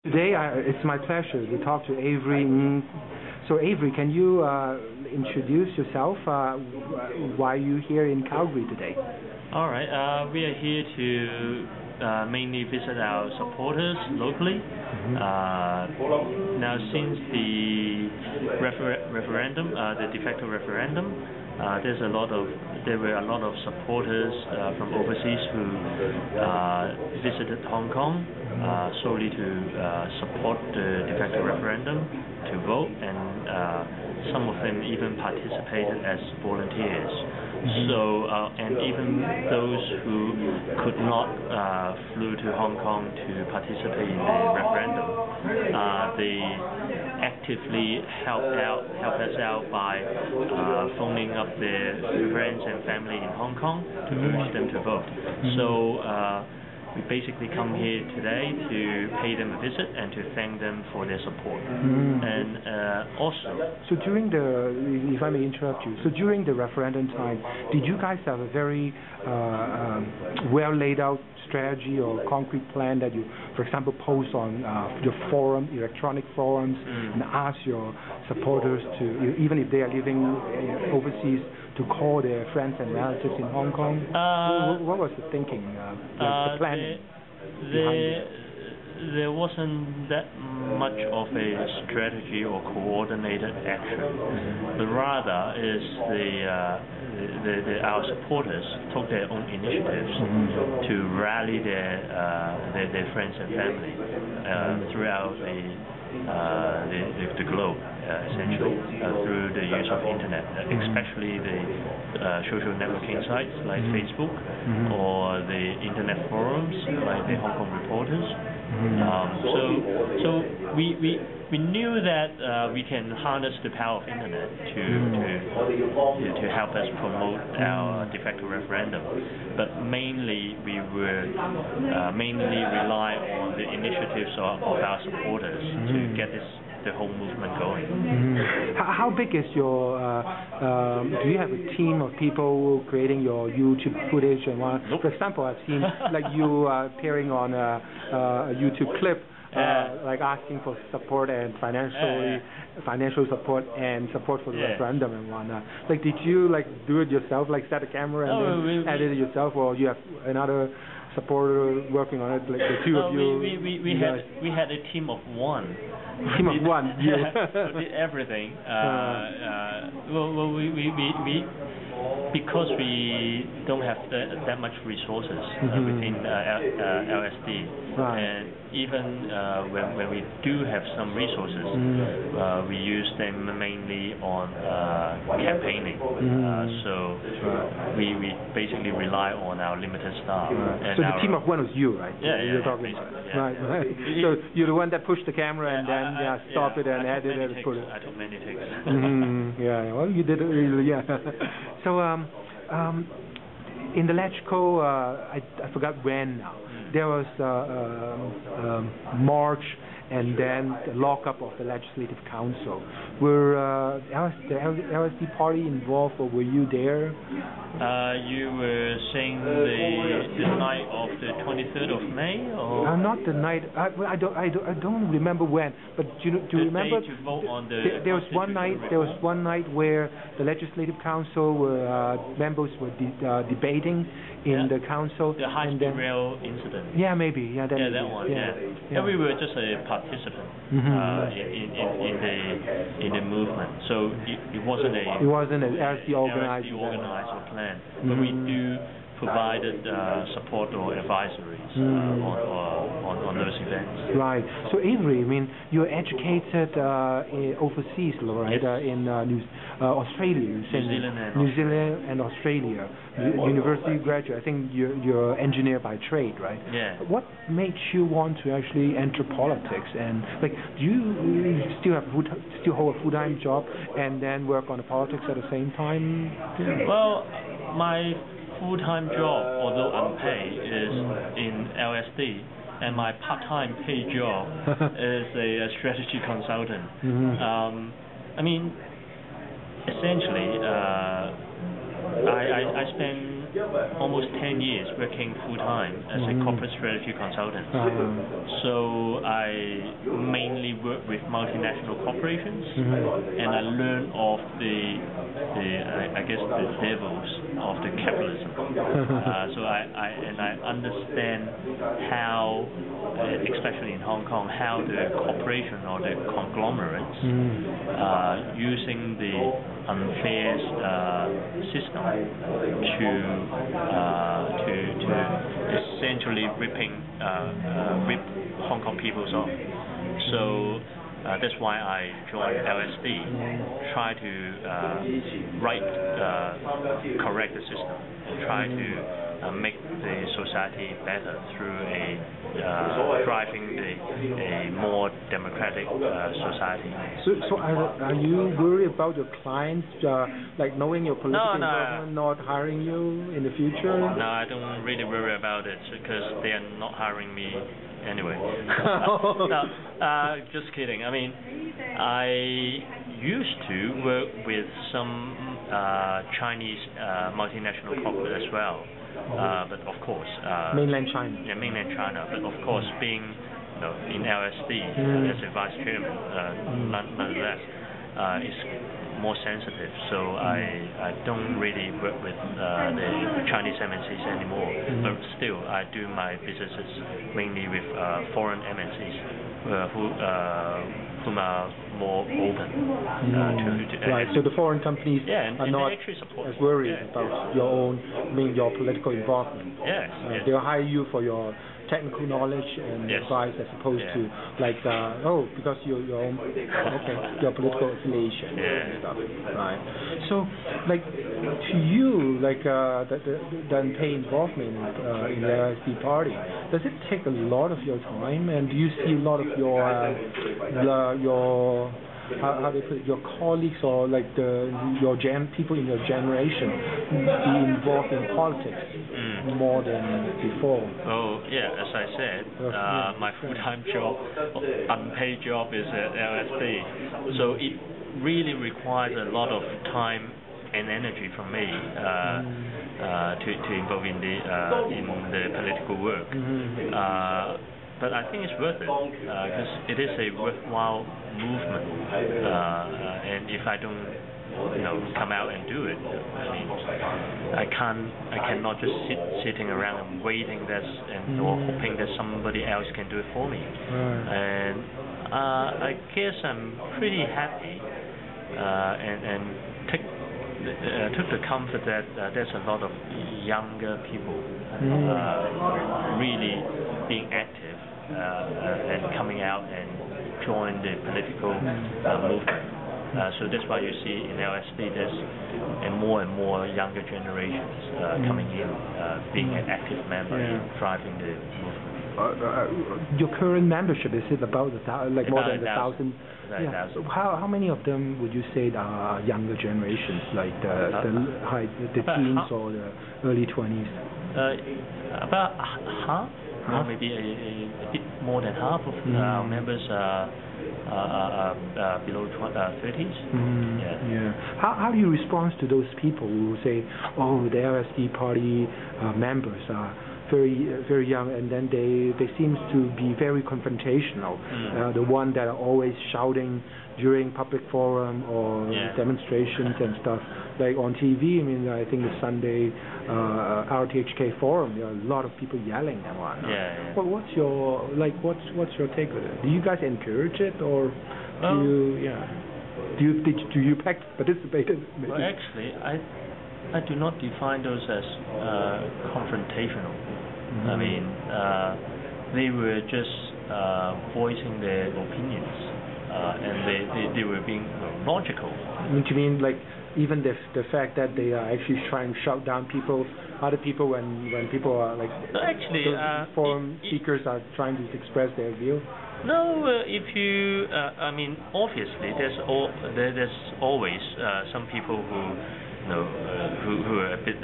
Today, it's my pleasure to talk to Avery Ng. So, Avery, can you introduce yourself? Why are you here in Calgary today? All right. We are here to mainly visit our supporters locally. Now, since the referendum, the de facto referendum, there were a lot of supporters from overseas who visited Hong Kong solely to support the de facto referendum, to vote, and some of them even participated as volunteers. So, and even those who could not flew to Hong Kong to participate in the referendum, they actively helped us out by phoning up their friends and family in Hong Kong to urge them to vote. So we basically come here today to pay them a visit and to thank them for their support. And also, so during the, if I may interrupt you, so during the referendum time, did you guys have a very well laid out strategy or concrete plan that you, for example, post on your forum, electronic forums, and ask your supporters to, even if they are living overseas, to call their friends and relatives in Hong Kong? What was the thinking, the planning behind it? There wasn't that much of a strategy or coordinated action, but rather is our supporters took their own initiatives to rally their friends and family throughout the globe, essentially through the use of internet, especially the social networking sites like Facebook or the internet forums like the Hong Kong Reporters. So we knew that we can harness the power of internet to help us promote our de facto referendum, but mainly we were mainly rely on the initiatives of our supporters to get the whole movement going. How big is your? Do you have a team of people creating your YouTube footage and one? Nope. For example, I've seen like you appearing on a YouTube clip, like asking for support and financial support and support for the referendum and whatnot. Like, did you like do it yourself, like set a camera and then edit it yourself, or you have another supporter working on it, like the two of you? We had a team of one. Team of one. Who did everything. Because we don't have that much resources within LSD, and even when we do have some resources, we use them mainly on campaigning. So we basically rely on our limited staff. So the team of one was you, right? You're talking about. Right. So you're the one that pushed the camera and then stop it and edit it and put it. I took many takes. Well, you did it really, So in the LegCo, I forgot when now, there was March and then the lockup of the Legislative Council. Were the LSD party involved, or were you there? You were saying the night of the 23rd of May, or not the night. I don't remember when. But do you remember? To vote on there was one night. There was one night where the Legislative Council members were debating in the council. The high-speed rail incident. Yeah, maybe. That one. We were just a participant in the movement. So it wasn't an LSD organized or plan, but we do provided support or advisories on those events. Right. So Avery, I mean, you're educated overseas, right? In Australia, New Zealand and Australia. University graduate. I think you're engineer by trade, right? Yeah. What made you want to actually enter politics? And like, do you still hold a full-time job and then work on the politics at the same time? Well, my full-time job, although unpaid, is in LSD, and my part-time paid job is a strategy consultant. I mean, essentially, I spend almost 10 years working full-time as a corporate strategy consultant. So I mainly work with multinational corporations, and I learn of I guess the devils of the capitalism. So I understand how, especially in Hong Kong, how the corporation or the conglomerates using the unfair system to essentially rip Hong Kong peoples off. So that's why I joined LSD, try to correct the system, and try to make the society better through driving a more democratic society. So are you worried about your clients, like knowing your political involvement, not hiring you in the future? No, I don't really worry about it because they are not hiring me anyway. No, just kidding. I mean, I used to work with some Chinese multinational corporate as well. But of course, mainland China. Yeah, mainland China. But of course, being in LSD as a vice chairman, nonetheless, is more sensitive. So I don't really work with the Chinese MNCs anymore. But still, I do my businesses mainly with foreign MNCs whom are more open to right. So the foreign companies are not as worried about your political involvement. Yes. They'll hire you for your technical knowledge and advice as opposed to because your political affiliation and stuff. Right. So to you, the unpaid involvement in the LSD party, does it take a lot of your time, and do you see a lot of your how they put it, your colleagues or people in your generation be involved in politics more than before? Oh yeah, as I said, my full-time job, unpaid job is at LSD, so it really requires a lot of time and energy from me to involve in the political work. But I think it's worth it because it is a worthwhile movement, and if I don't, come out and do it, I mean, I cannot just sitting around and waiting or hoping that somebody else can do it for me. And I guess I'm pretty happy and took the comfort that there's a lot of younger people really being active and coming out and join the political movement. So that's why you see in LSD there's more and more younger generations coming in, being an active member in driving the movement. Your current membership, is it about more than 1,000? Yeah. So how many of them would you say are younger generations, like the teens or the early 20s? About half, or maybe a bit more than half of our members are below 30s. Yeah. How do you respond to those people who say, oh, the LSD party members are very young, and then they seem to be very confrontational. The one that are always shouting during public forum or demonstrations and stuff. Like on TV, I mean, I think the Sunday RTHK forum, there are a lot of people yelling and whatnot. But what's your take on it? Do you guys encourage it, or do you participate in it? Well, actually, I do not define those as confrontational. I mean, they were just voicing their opinions, and they were being logical. You mean like even the fact that they are actually trying to shout down other people when people are forum seekers are trying to express their view? No, if you, I mean, obviously there's always some people who are a bit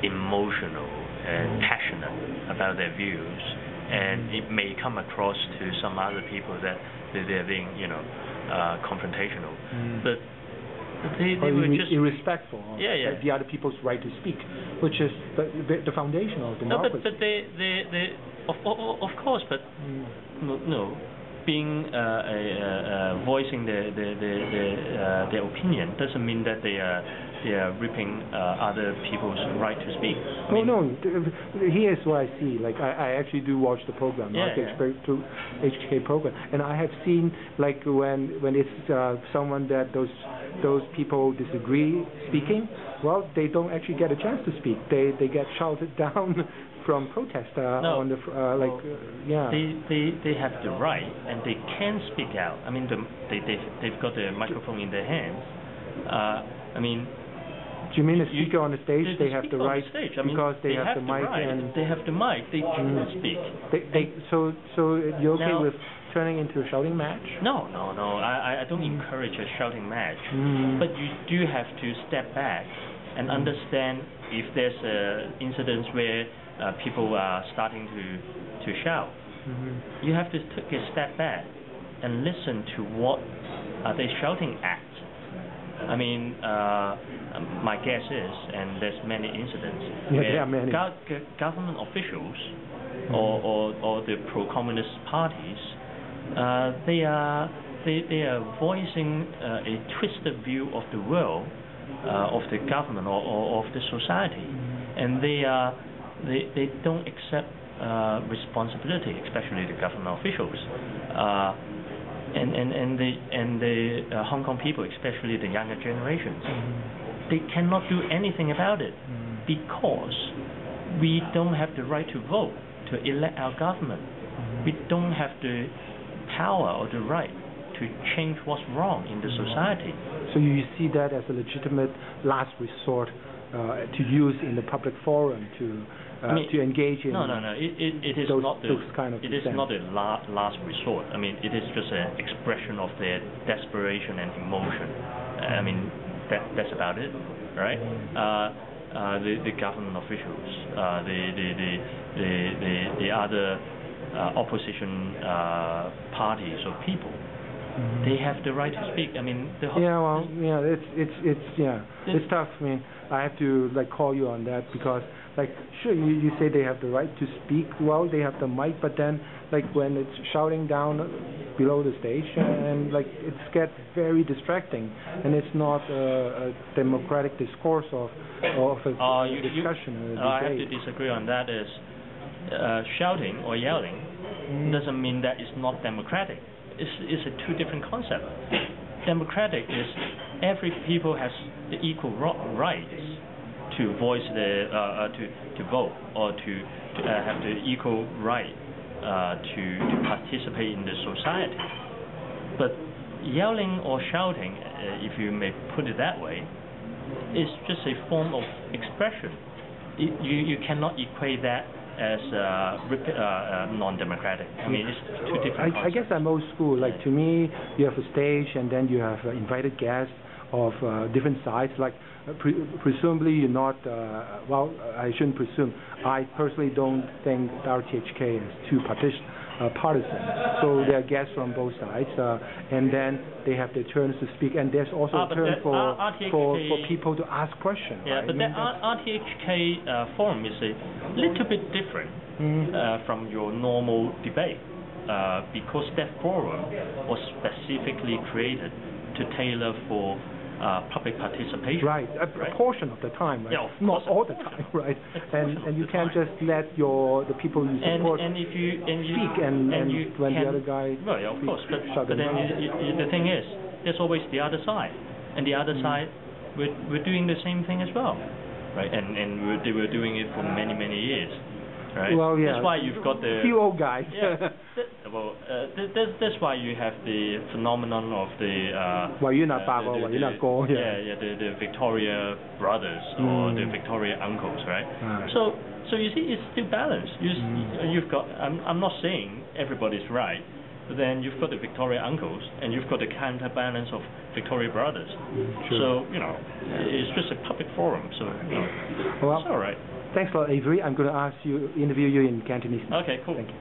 emotional and passionate about their views, and it may come across to some other people that they're being, confrontational. But They were just irrespectful of the other people's right to speak, which is the foundation of democracy. No, but they of course, but no, being voicing their opinion doesn't mean that they are ripping other people's right to speak. No. Here's what I see. Like I actually do watch the program, HK program, and I have seen like when it's someone that those people disagree speaking, well, they don't actually get a chance to speak. They get shouted down from protest on the They have the right and they can speak out. I mean, they've got the microphone in their hands. Do you mean the speaker on the stage? They have the right because they have the mic and they have the mic. They can speak. So you're okay with turning into a shouting match? No. I don't encourage a shouting match. But you do have to step back and understand if there's incidents where people are starting to shout. You have to take a step back and listen to what are they shouting at. My guess is, and there's many incidents where government officials or the pro-communist parties, they are voicing a twisted view of the world, of the government or of the society, and they don't accept responsibility, especially the government officials. And the Hong Kong people, especially the younger generations, they cannot do anything about it because we don't have the right to vote to elect our government. We don't have the power or the right to change what's wrong in the society. So you see that as a legitimate last resort to use in the public forum to engage in. No. It is not a last resort. It is just an expression of their desperation and emotion. That's about it, right? The government officials, the other opposition parties or people, they have the right to speak. It's tough. I have to call you on that because sure you say they have the right to speak. Well, they have the mic, but then when it's shouting down below the stage and it gets very distracting, and it's not a democratic discourse of a discussion. I have to disagree on that. Is shouting or yelling doesn't mean that it's not democratic. It's a two different concept. Democratic is every people has the equal rights to voice to vote or to have the equal right to participate in the society. But yelling or shouting, if you may put it that way, is just a form of expression. You cannot equate that as non-democratic. It's two different concepts. I guess I'm old school. To me, you have a stage and then you have invited guests of different sides. Presumably you're not, I shouldn't presume. I personally don't think RTHK is too partisan. So there are guests from both sides, and then they have their turns to speak, and there's also a turn for people to ask questions. Yeah, right? but the RTHK forum is a little bit different from your normal debate, because that forum was specifically created to tailor for public participation. Right, a portion of the time, right? Yeah, not all the time, right? And you can't just let the people you support speak and when the other guy of course, but then the thing is, there's always the other side, and the other side we're doing the same thing as well, right? And they were doing it for many years. Right? Well, yeah. That's why you've got the few old guys. That's why you have the phenomenon of the the Victoria brothers or the Victoria uncles, right? So you see, it's still balanced. You've got. I'm not saying everybody's right, but then you've got the Victoria uncles and you've got the counterbalance of Victoria brothers. Sure. So it's just a public forum. So it's all right. Thanks a lot, Avery. I'm going to interview you in Cantonese. Okay, cool. Thank you.